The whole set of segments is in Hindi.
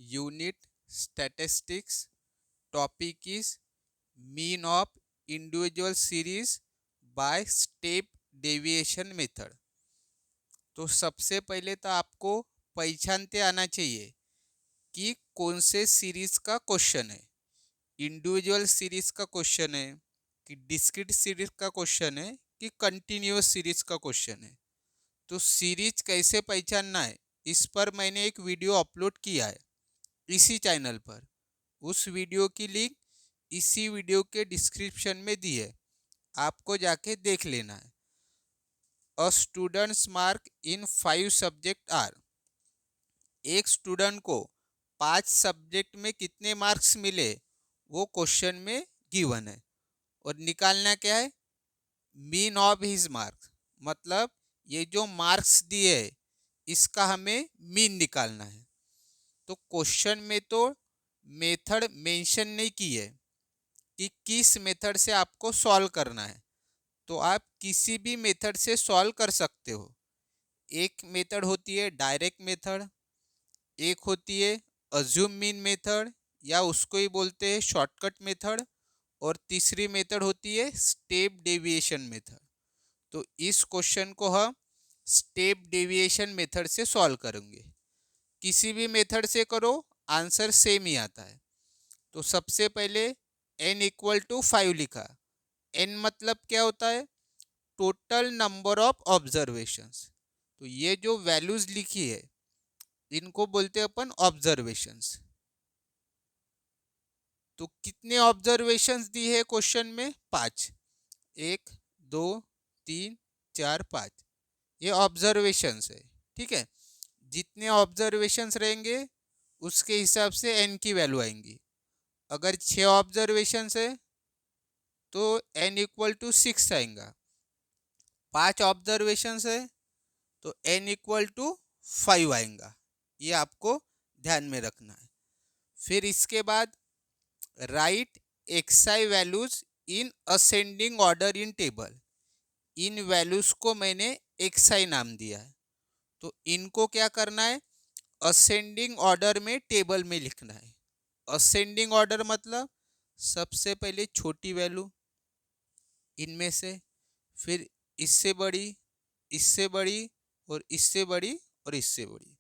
Unit Statistics. Topic is mean of individual series by step deviation method. तो सबसे पहले तो आपको पहचानते आना चाहिए कि कौन से सीरीज का क्वेश्चन है। इंडिविजुअल सीरीज का क्वेश्चन है कि डिस्क्रीट सीरीज का क्वेश्चन है कि कंटिन्यूअस सीरीज का क्वेश्चन है। तो सीरीज कैसे पहचानना है, इस पर मैंने एक वीडियो अपलोड किया है इसी चैनल पर। उस वीडियो की लिंक इसी वीडियो के डिस्क्रिप्शन में दी है, आपको जाके देख लेना है। A students mark in 5 subject are. एक स्टूडेंट को 5 सब्जेक्ट में कितने मार्क्स मिले वो क्वेश्चन में गिवन है, और निकालना क्या है, मीन ऑफ हिज मार्क्स। मतलब ये जो मार्क्स दिए है इसका हमें मीन निकालना है। तो क्वेश्चन में तो मेथड मेंशन नहीं की है कि किस मेथड से आपको सॉल्व करना है, तो आप किसी भी मेथड से सॉल्व कर सकते हो। एक मेथड होती है डायरेक्ट मेथड, एक होती है अज्यूम मीन मेथड या उसको ही बोलते हैं शॉर्टकट मेथड, और तीसरी मेथड होती है स्टेप डेविएशन मेथड। तो इस क्वेश्चन को हम स्टेप डेविएशन मेथड से सॉल्व करेंगे। किसी भी मेथड से करो आंसर सेम ही आता है। तो सबसे पहले n इक्वल टू 5 लिखा। n मतलब क्या होता है, टोटल नंबर ऑफ ऑब्जर्वेशंस। तो ये जो वैल्यूज लिखी है इनको बोलते हैं अपन ऑब्जर्वेशंस। तो कितने ऑब्जर्वेशंस दी है क्वेश्चन में, 5। 1 2 3 4 5, ये ऑब्जर्वेशंस है। ठीक है, जितने ऑब्जर्वेशंस रहेंगे उसके हिसाब से n की वैल्यू आएंगी। अगर 6 ऑब्जर्वेशंस है तो n इक्वल टू 6 आएगा। 5 ऑब्जर्वेशंस है तो n इक्वल टू 5 आएगा। ये आपको ध्यान में रखना है। फिर इसके बाद right xi values in ascending order in table. In values को मैंने xi नाम दिया है, तो इनको क्या करना है, असेंडिंग ऑर्डर में टेबल में लिखना है। असेंडिंग ऑर्डर मतलब सबसे पहले छोटी वैल्यू इनमें से, फिर इससे बड़ी, इससे बड़ी, और इससे बड़ी, और इससे बड़ी।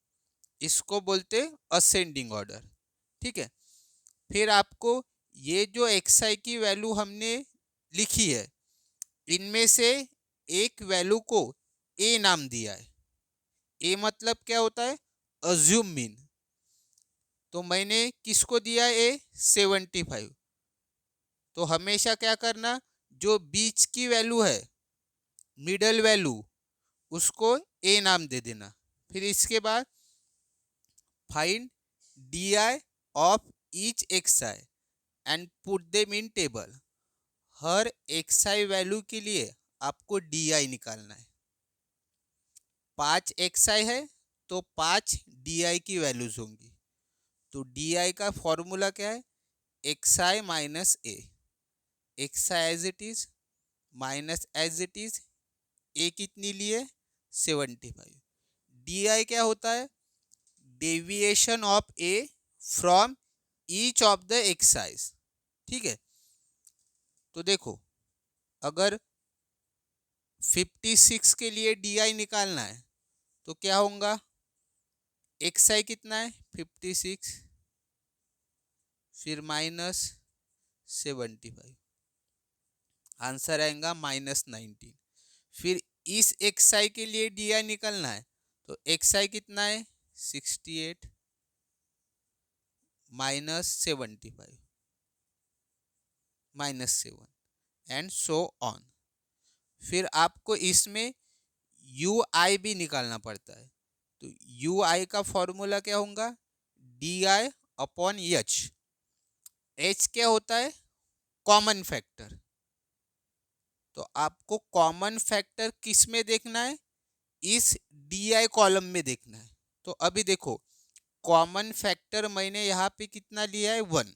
इसको बोलते असेंडिंग ऑर्डर। ठीक है, फिर आपको ये जो xi की वैल्यू हमने लिखी है इनमें से एक वैल्यू को a नाम दिया है। a मतलब क्या होता है, अज्यूम मीन। तो मैंने किसको दिया है, 75। तो हमेशा क्या करना, जो बीच की वैल्यू है मिडल वैल्यू उसको a नाम दे देना। फिर इसके बाद find D I of each xi and put them in table. Her xi value के लिए आपको डी आई निकालना है। 5 xi है तो 5 डी आई की वैल्यूज होंगी। तो डी आई का फॉर्मूला क्या है, xi minus A. xi as it is minus as it is A कितनी लिए, 75। डी आई क्या होता है, deviation of A from each of the x's. ठीक है, तो देखो अगर 56 के लिए डी आई निकालना है तो क्या होगा, xi कितना है 56, फिर माइनस 75, आंसर आएगा -19। फिर इस xi के लिए डी आई निकालना है तो xi कितना है 68 -75 -7 एंड सो ऑन। फिर आपको इसमें यू आई भी निकालना पड़ता है। तो यू आई का फॉर्मूला क्या होगा, D I upon H. H क्या होता है, कॉमन फैक्टर। तो आपको कॉमन फैक्टर किस में देखना है, इस डी आई कॉलम में देखना है। तो अभी देखो कॉमन फैक्टर मैंने यहाँ पे कितना लिया है, 1।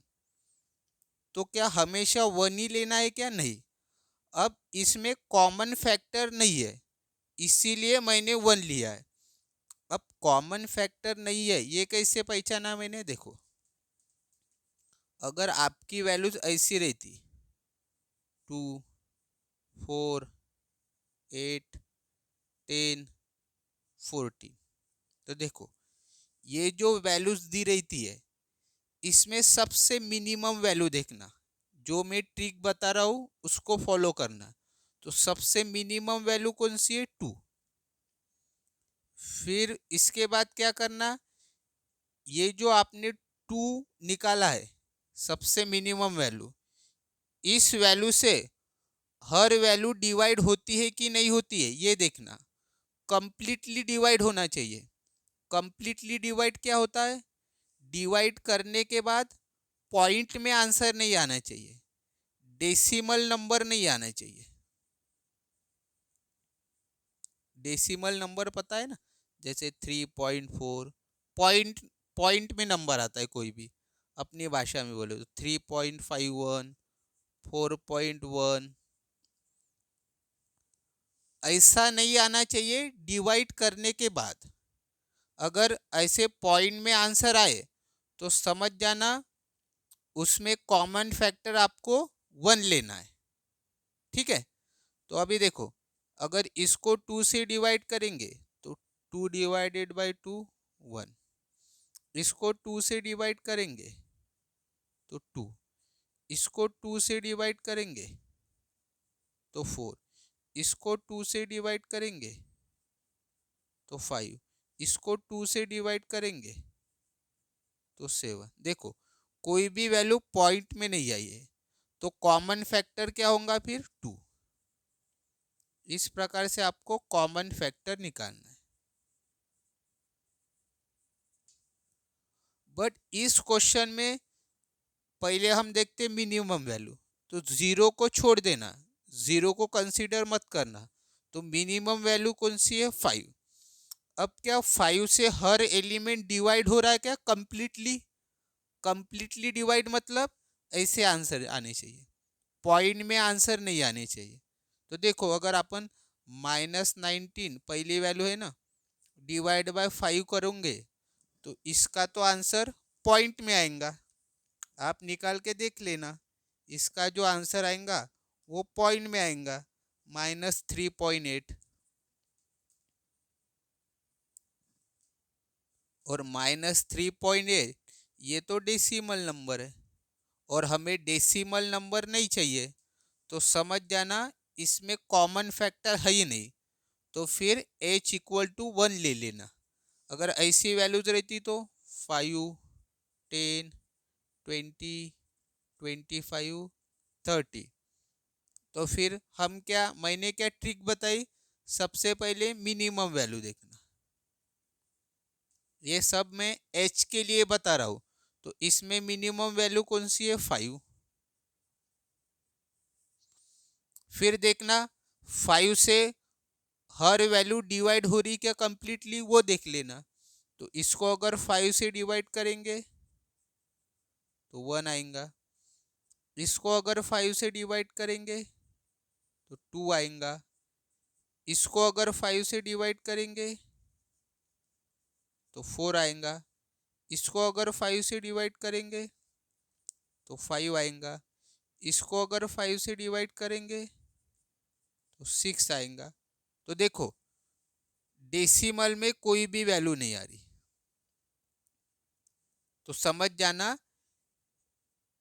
तो क्या हमेशा 1 ही लेना है क्या, नहीं। अब इसमें कॉमन फैक्टर नहीं है इसीलिए मैंने 1 लिया है। अब कॉमन फैक्टर नहीं है ये कैसे पहचाना मैंने, देखो अगर आपकी वैल्यूज ऐसी रहती 2, 4, 8, 10, 14, तो देखो ये जो वैल्यूज दी रहती है इसमें सबसे मिनिमम वैल्यू देखना, जो मैं ट्रिक बता रहा हूँ उसको फॉलो करना। तो सबसे मिनिमम वैल्यू कौन सी है, 2। फिर इसके बाद क्या करना, ये जो आपने 2 निकाला है सबसे मिनिमम वैल्यू, इस वैल्यू से हर वैल्यू डिवाइड होती है कि नहीं होती है ये देखना। कंप्लीटली डिवाइड होना चाहिए। कंप्लीटली डिवाइड क्या होता है, डिवाइड करने के बाद पॉइंट में आंसर नहीं आना चाहिए, डेसिमल नंबर नहीं आना चाहिए। डेसिमल नंबर पता है ना, जैसे 3.4, पॉइंट पॉइंट में नंबर आता है कोई भी, अपनी भाषा में बोले तो 3.51, 4.1, ऐसा नहीं आना चाहिए डिवाइड करने के बाद। अगर ऐसे पॉइंट में आंसर आए तो समझ जाना उसमें कॉमन फैक्टर आपको 1 लेना है, ठीक है। तो अभी देखो अगर इसको 2 से डिवाइड करेंगे तो 2 डिवाइडेड बाई 2 1, इसको 2 से डिवाइड करेंगे तो 2, इसको 2 से डिवाइड करेंगे तो 4, इसको 2 से डिवाइड करेंगे तो 5, इसको 2 से डिवाइड करेंगे तो 7। देखो कोई भी वैल्यू पॉइंट में नहीं आई है तो कॉमन फैक्टर क्या होगा फिर 2। इस प्रकार से आपको कॉमन फैक्टर निकालना है। बट इस क्वेश्चन में पहले हम देखते मिनिमम वैल्यू, तो जीरो को छोड़ देना, जीरो को कंसीडर मत करना। तो मिनिमम वैल्यू कौन सी है, 5। अब क्या 5 से हर एलिमेंट डिवाइड हो रहा है क्या, कंप्लीटली। कंप्लीटली डिवाइड मतलब ऐसे आंसर आने चाहिए, पॉइंट में आंसर नहीं आने चाहिए। तो देखो अगर अपन -19 पहली वैल्यू है ना, डिवाइड बाय 5 करोगे तो इसका तो आंसर पॉइंट में आएगा। आप निकाल के देख लेना, इसका जो आंसर आएगा वो पॉइंट में आएगा, -3.8। और -3.8 ये तो डेसिमल नंबर है और हमें डेसिमल नंबर नहीं चाहिए, तो समझ जाना इसमें कॉमन फैक्टर है ही नहीं। तो फिर h=1 ले लेना। अगर ऐसी वैल्यूज रहती तो 5, 10, 20, 25, 30। तो फिर हम क्या, मैंने क्या ट्रिक बताई, सबसे पहले मिनिमम वैल्यू देखना। ये सब मैं h के लिए बता रहा हूँ, तो इसमें मिनिमम वैल्यू कौन सी है, 5। फिर देखना 5 से हर वैल्यू डिवाइड हो रही क्या कंप्लीटली, वो देख लेना। तो इसको अगर 5 से डिवाइड करेंगे तो 1 आएगा, इसको अगर 5 से डिवाइड करेंगे तो 2 आएगा, इसको अगर 5 से डिवाइड करेंगे तो 4 आएगा, इसको अगर 5 से डिवाइड करेंगे तो 5 आएगा, इसको अगर 5 से डिवाइड करेंगे तो 6 आएगा। तो देखो डेसिमल में कोई भी वैल्यू नहीं आ रही, तो समझ जाना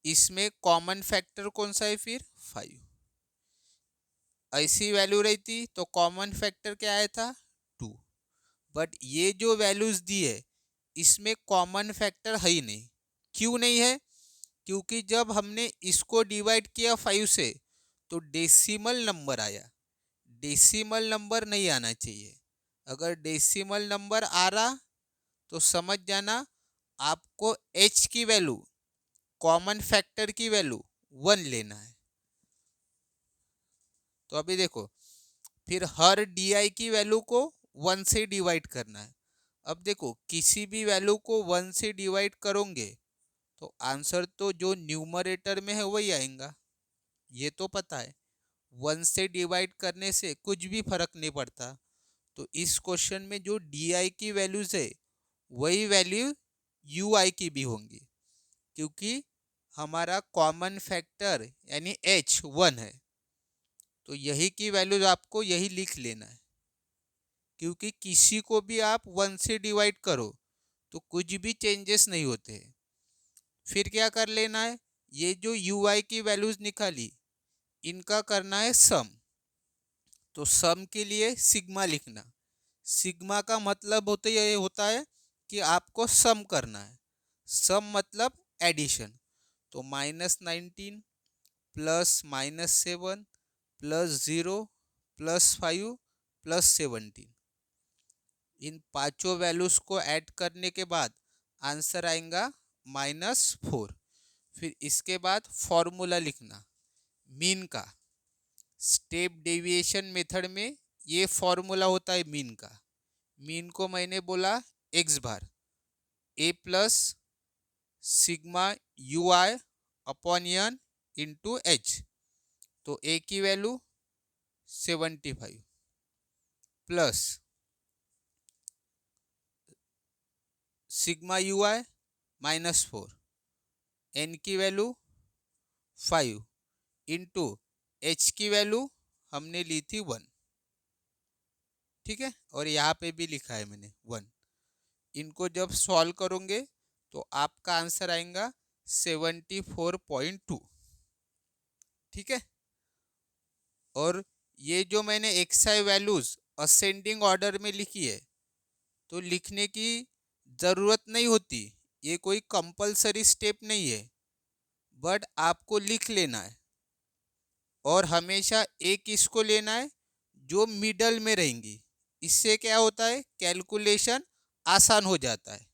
इसमें कॉमन फैक्टर कौन सा है फिर, 5। ऐसी वैल्यू रहती तो कॉमन फैक्टर क्या आया था, 2। बट ये जो वैल्यूज दी है इसमें कॉमन फैक्टर है ही नहीं। क्यों नहीं है, क्योंकि जब हमने इसको डिवाइड किया 5 से तो डेसिमल नंबर आया, डेसिमल नंबर नहीं आना चाहिए। अगर डेसिमल नंबर आ रहा तो समझ जाना आपको h की वैल्यू, कॉमन फैक्टर की वैल्यू 1 लेना है। तो अभी देखो फिर हर di की वैल्यू को 1 से डिवाइड करना है। अब देखो किसी भी वैल्यू को 1 से डिवाइड करोगे तो आंसर तो जो न्यूमरेटर में है वही आएगा, ये तो पता है। 1 से डिवाइड करने से कुछ भी फर्क नहीं पड़ता, तो इस क्वेश्चन में जो डी आई की वैल्यूज है वही वैल्यू यू आई की भी होंगी, क्योंकि हमारा कॉमन फैक्टर यानी एच 1 है। तो यही की वैल्यूज आपको यही लिख लेना है, क्योंकि किसी को भी आप 1 से डिवाइड करो तो कुछ भी चेंजेस नहीं होते हैं। फिर क्या कर लेना है, ये जो यू आई की वैल्यूज निकाली इनका करना है सम। तो सम के लिए सिग्मा लिखना। सिग्मा का मतलब होता है कि आपको सम करना है। सम मतलब एडिशन। तो -19 प्लस -7 प्लस 0 प्लस 5 प्लस 17, इन पांचों वैल्यूज को ऐड करने के बाद आंसर आएगा -4। फिर इसके बाद फॉर्मूला लिखना मीन का। स्टेप डेविएशन मेथड में ये फॉर्मूला होता है मीन का। मीन को मैंने बोला x bar A plus sigma U I upon N into H. तो ए की वैल्यू 75 plus sigma U I -4, N की वैल्यू 5 इंटू एच की वैल्यू हमने ली थी 1। ठीक है, और यहाँ पे भी लिखा है मैंने 1। इनको जब सॉल्व करोगे तो आपका आंसर आएगा 74.2। ठीक है, और ये जो मैंने एक्सआई वैल्यूज असेंडिंग ऑर्डर में लिखी है तो लिखने की ज़रूरत नहीं होती, ये कोई कंपलसरी स्टेप नहीं है, बट आपको लिख लेना है। और हमेशा एक इसको लेना है जो मिडल में रहेंगी। इससे क्या होता है, कैलकुलेशन आसान हो जाता है।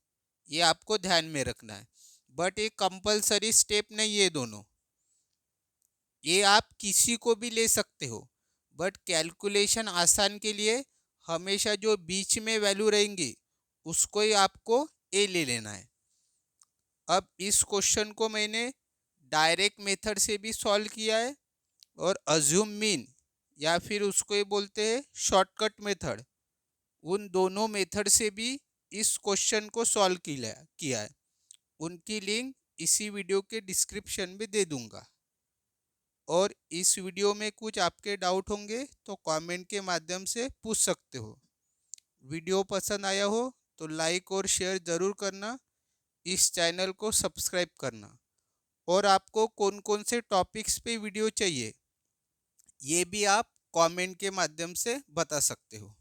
ये आपको ध्यान में रखना है, बट ये कंपलसरी स्टेप नहीं है दोनों। ये आप किसी को भी ले सकते हो, बट कैलकुलेशन आसान के लिए हमेशा जो बीच में वैल्यू रहेंगी उसको ही आपको ए ले लेना है। अब इस क्वेश्चन को मैंने डायरेक्ट मेथड से भी सॉल्व किया है और अज्यूम मीन या फिर उसको ये बोलते हैं शॉर्टकट मेथड, उन दोनों मेथड से भी इस क्वेश्चन को सॉल्व किया है। उनकी लिंक इसी वीडियो के डिस्क्रिप्शन में दे दूंगा। और इस वीडियो में कुछ आपके डाउट होंगे तो कमेंट के माध्यम से पूछ सकते हो। वीडियो पसंद आया हो तो लाइक और शेयर ज़रूर करना, इस चैनल को सब्सक्राइब करना। और आपको कौन कौन से टॉपिक्स पे वीडियो चाहिए ये भी आप कमेंट के माध्यम से बता सकते हो।